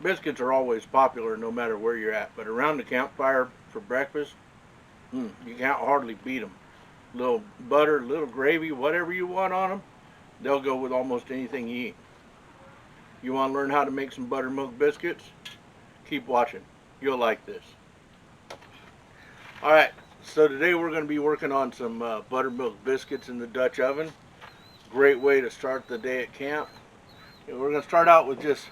Biscuits are always popular no matter where you're at, but around the campfire for breakfast, you can't hardly beat them. Little butter, little gravy, whatever you want on them, they'll go with almost anything you eat. You want to learn how to make some buttermilk biscuits? Keep watching. You'll like this. All right, so today we're going to be working on some buttermilk biscuits in the Dutch oven. Great way to start the day at camp. And we're going to start out with just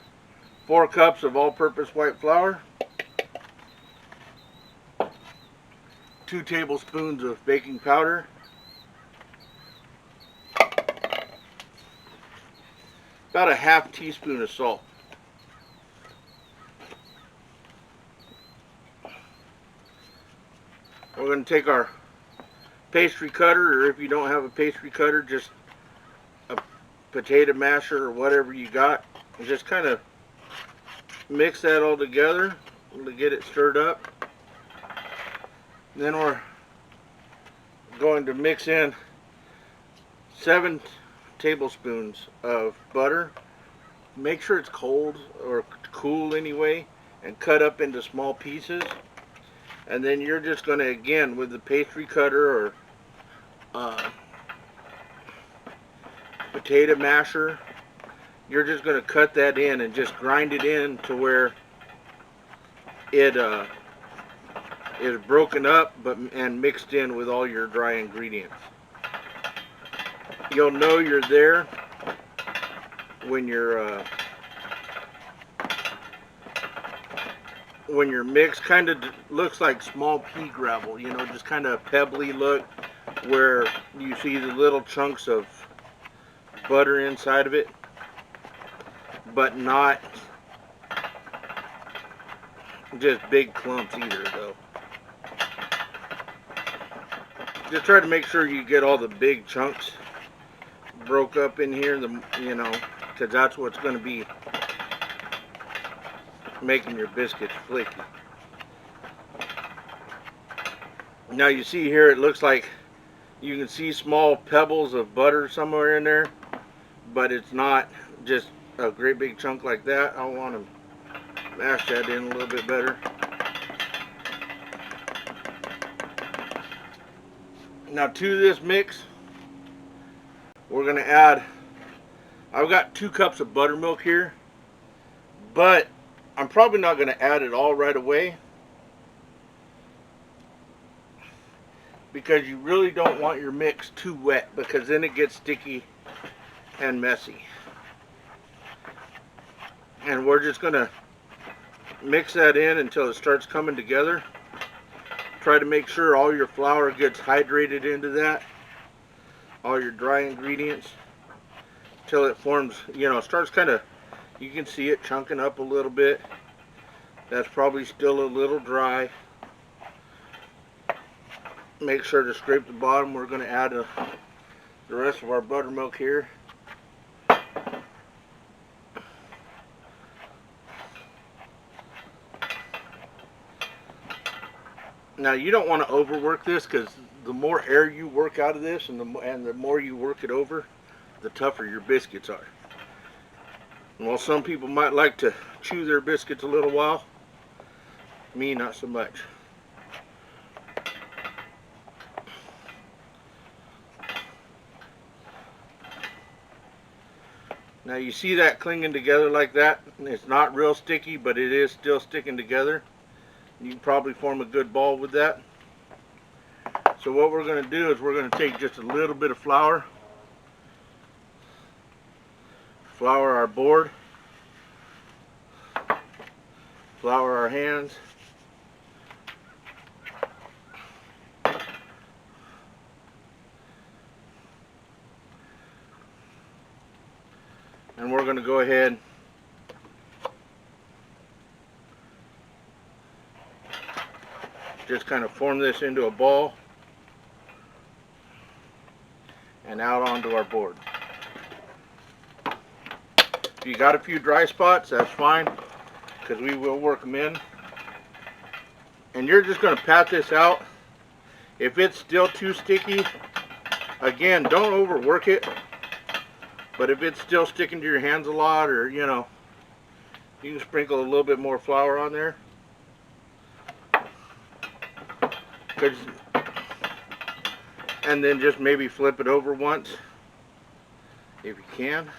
4 cups of all-purpose white flour, 2 tablespoons of baking powder, about a half teaspoon of salt. We're going to take our pastry cutter, or if you don't have a pastry cutter, just a potato masher or whatever you got, and just kind of mix that all together to get it stirred up. Then we're going to mix in 7 tablespoons of butter. Make sure it's cold or cool anyway, and cut up into small pieces. And then you're just going to, again, with the pastry cutter or potato masher, you're just going to cut that in and just grind it in to where it is broken up and mixed in with all your dry ingredients. You'll know you're there when your mix kind of looks like small pea gravel, you know, just kind of pebbly look, where you see the little chunks of butter inside of it, but not just big clumps either, though. Just try to make sure you get all the big chunks broke up in here, because that's what's going to be making your biscuits flaky. Now you see here, it looks like you can see small pebbles of butter somewhere in there, but it's not just a great big chunk like that. I want to mash that in a little bit better. Now to this mix, we're going to add, I've got 2 cups of buttermilk here, but I'm probably not going to add it all right away, because you really don't want your mix too wet, because then it gets sticky and messy. And we're just going to mix that in until it starts coming together. Try to make sure all your flour gets hydrated into that, all your dry ingredients, till it forms, starts kind of, you can see it chunking up a little bit. That's probably still a little dry. Make sure to scrape the bottom. We're going to add the rest of our buttermilk here. Now you don't want to overwork this, because the more air you work out of this and the more you work it over, the tougher your biscuits are. And while some people might like to chew their biscuits a little while, me not so much. Now you see that clinging together like that. It's not real sticky, but it is still sticking together. You can probably form a good ball with that. So what we're going to do is we're going to take just a little bit of flour, flour our board, flour our hands, and we're going to go ahead just kind of form this into a ball and out onto our board. If you got a few dry spots, that's fine, because we will work them in. And you're just going to pat this out. If it's still too sticky, again, don't overwork it. But if it's still sticking to your hands a lot, or You can sprinkle a little bit more flour on there. And then just maybe flip it over once if you can.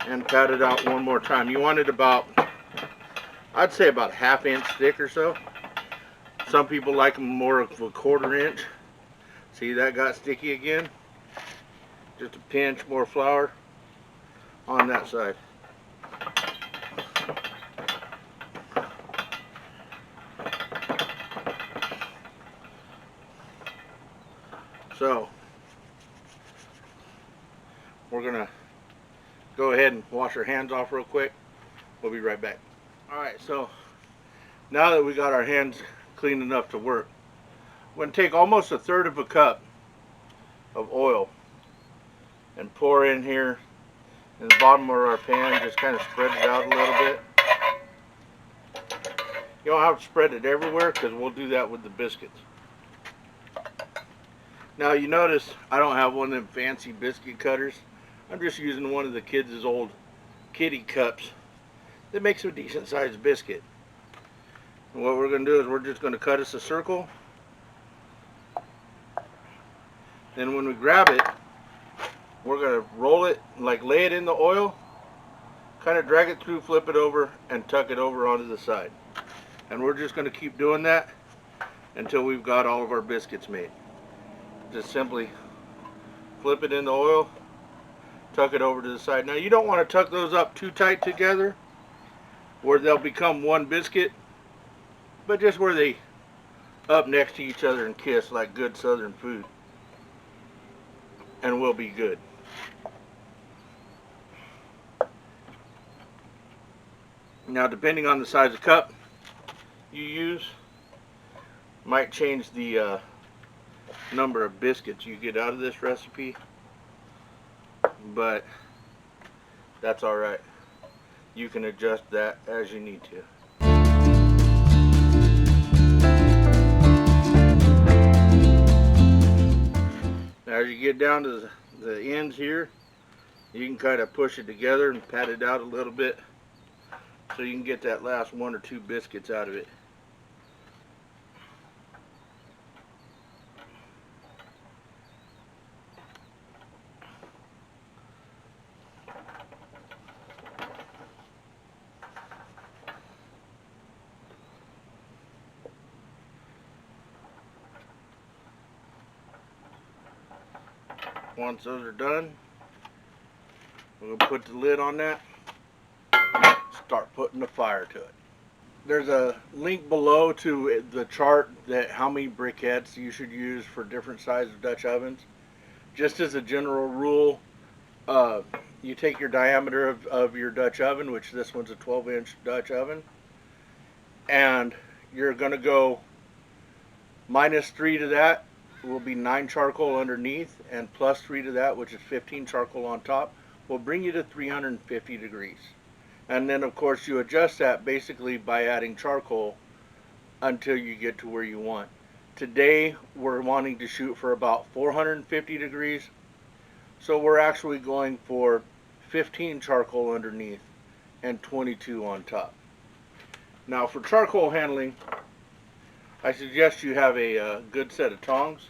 And pat it out one more time. You want it about, I'd say about a ½ inch thick or so. Some people like them more of a 1/4 inch. See, that got sticky again. Just a pinch more flour on that side. So we're gonna go ahead and wash our hands off real quick. We'll be right back. Alright, so now that we got our hands clean enough to work, we're going to take almost 1/3 cup of oil and pour in here in the bottom of our pan. Just kind of spread it out a little bit. You don't have to spread it everywhere because we'll do that with the biscuits. Now you notice I don't have one of them fancy biscuit cutters. I'm just using one of the kids' old kitty cups that makes a decent sized biscuit. And what we're going to do is we're just going to cut us a circle. Then when we grab it, we're going to roll it, like lay it in the oil, kind of drag it through, flip it over, and tuck it over onto the side. And we're just going to keep doing that until we've got all of our biscuits made. Just simply flip it in the oil, tuck it over to the side. Now you don't want to tuck those up too tight together where they'll become one biscuit, but just where they up next to each other and kiss like good southern food, and we'll be good. Now depending on the size of cup you use, might change the number of biscuits you get out of this recipe, but that's alright. You can adjust that as you need to. Now as you get down to the ends here, you can kind of push it together and pat it out a little bit so you can get that last 1 or 2 biscuits out of it. Once those are done, we're going to put the lid on that, start putting the fire to it. There's a link below to the chart that how many briquettes you should use for different sizes of Dutch ovens. Just as a general rule, you take your diameter of your Dutch oven, which this one's a 12-inch Dutch oven, and you're going to go -3 to that will be 9 charcoal underneath, and +3 to that, which is 15 charcoal on top, will bring you to 350 degrees. And then of course you adjust that basically by adding charcoal until you get to where you want. Today we're wanting to shoot for about 450 degrees, so we're actually going for 15 charcoal underneath and 22 on top. Now for charcoal handling, I suggest you have a good set of tongs.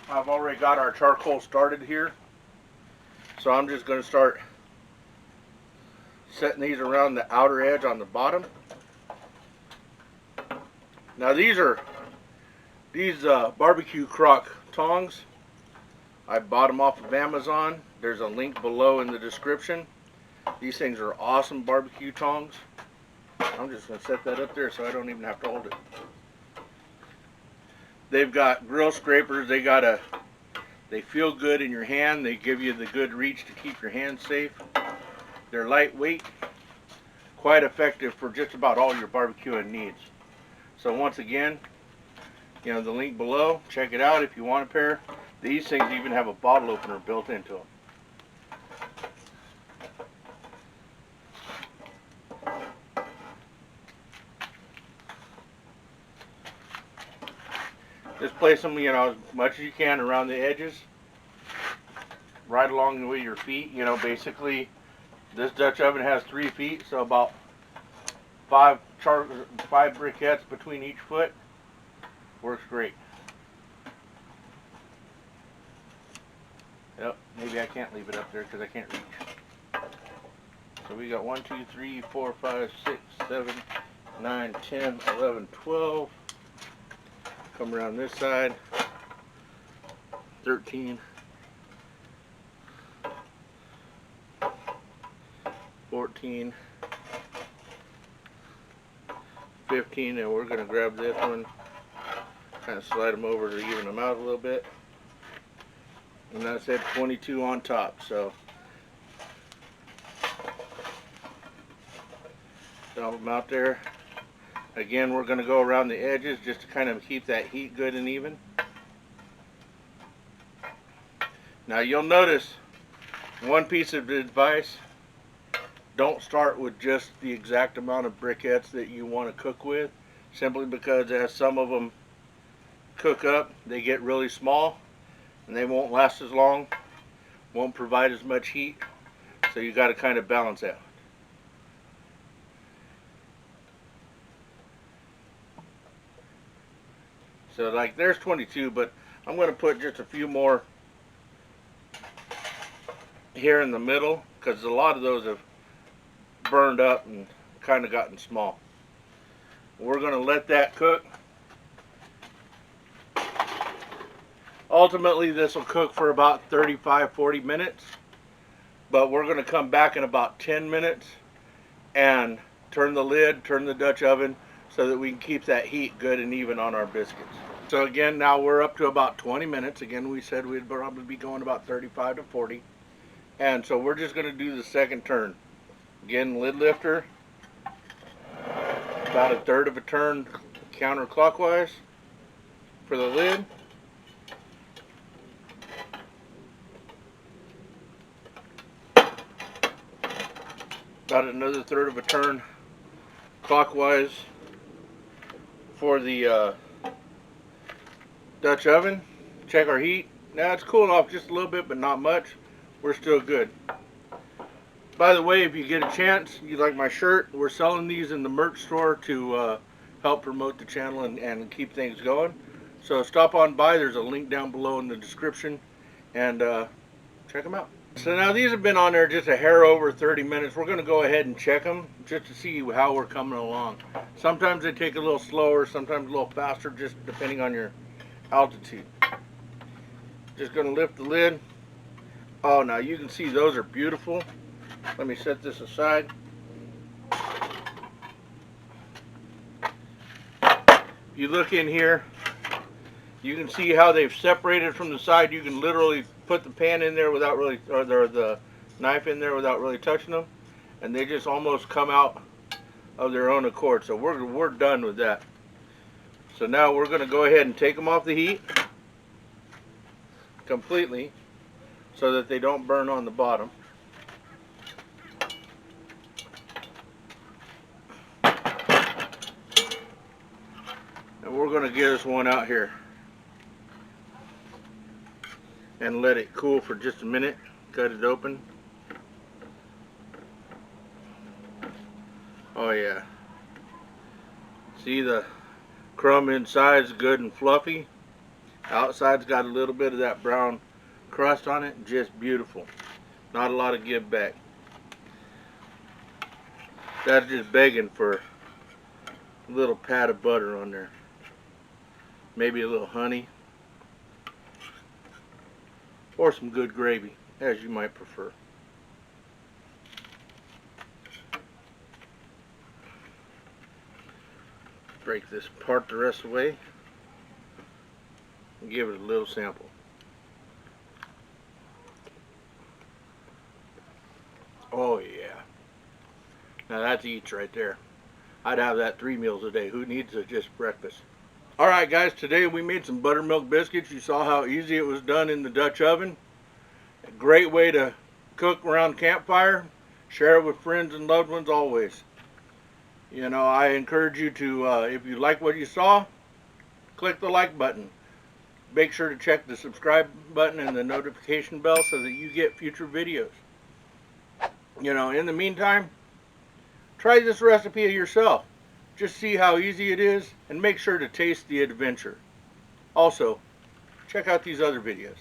I've already got our charcoal started here, so I'm just going to start setting these around the outer edge on the bottom. Now these barbecue crock tongs. I bought them off of Amazon. There's a link below in the description. These things are awesome barbecue tongs. I'm just going to set that up there so I don't even have to hold it. They've got grill scrapers. They feel good in your hand. They give you the good reach to keep your hands safe. They're lightweight, quite effective for just about all your barbecuing needs. So once again, you know, the link below, check it out if you want a pair. These things even have a bottle opener built into them. Just place them, you know, as much as you can around the edges. right along with your feet. You know, basically this Dutch oven has 3 feet, so about 5 briquettes between each foot. Works great. Yep, maybe I can't leave it up there because I can't reach. So we got 1, 2, 3, 4, 5, 6, 7, 9, 10, 11, 12. Come around this side. 13. 14. 15, and we're going to grab this one, kind of slide them over to even them out a little bit. And that's at 22 on top, so dump them out there. Again, we're going to go around the edges just to kind of keep that heat good and even. Now you'll notice one piece of advice: don't start with just the exact amount of briquettes that you want to cook with, simply because as some of them cook up, they get really small and they won't last as long, won't provide as much heat, so you got to kind of balance out. So like there's 22, but I'm going to put just a few more here in the middle because a lot of those have burned up and kind of gotten small. We're going to let that cook. Ultimately this will cook for about 35-40 minutes, but we're going to come back in about 10 minutes and turn the lid, turn the Dutch oven, so that we can keep that heat good and even on our biscuits. So again, now we're up to about 20 minutes. Again, we said we'd probably be going about 35 to 40. And so we're just going to do the second turn. Again, lid lifter, about 1/3 of a turn counterclockwise for the lid. About another 1/3 of a turn clockwise for the Dutch oven. Check our heat. Now it's cooling off just a little bit, but not much. We're still good. By the way, if you get a chance, you like my shirt, we're selling these in the merch store to help promote the channel and keep things going. So stop on by. There's a link down below in the description, and check them out. So now these have been on there just a hair over 30 minutes. We're going to go ahead and check them just to see how we're coming along. Sometimes they take a little slower, sometimes a little faster, just depending on your altitude. Just going to lift the lid. Oh, now you can see those are beautiful. Let me set this aside. You look in here, you can see how they've separated from the side. You can literally put the pan in there without really, or the knife in there without really touching them, and they just almost come out of their own accord. So we're done with that. So now we're going to go ahead and take them off the heat completely so that they don't burn on the bottom. And we're going to get this one out here and let it cool for just a minute. Cut it open. Oh yeah. See, the crumb inside's good and fluffy. Outside's got a little bit of that brown crust on it. Just beautiful. Not a lot of give back. That's just begging for a little pat of butter on there. Maybe a little honey. Or some good gravy, as you might prefer. Break this part the rest of the way and give it a little sample. Oh yeah. Now that's eats right there. I'd have that 3 meals a day. Who needs just breakfast? Alright guys, today we made some buttermilk biscuits. You saw how easy it was done in the Dutch oven. A great way to cook around campfire. Share it with friends and loved ones always. You know, I encourage you to, if you like what you saw, click the like button. Make sure to check the subscribe button and the notification bell so that you get future videos. In the meantime, try this recipe yourself. Just see how easy it is and make sure to taste the adventure. Also, check out these other videos.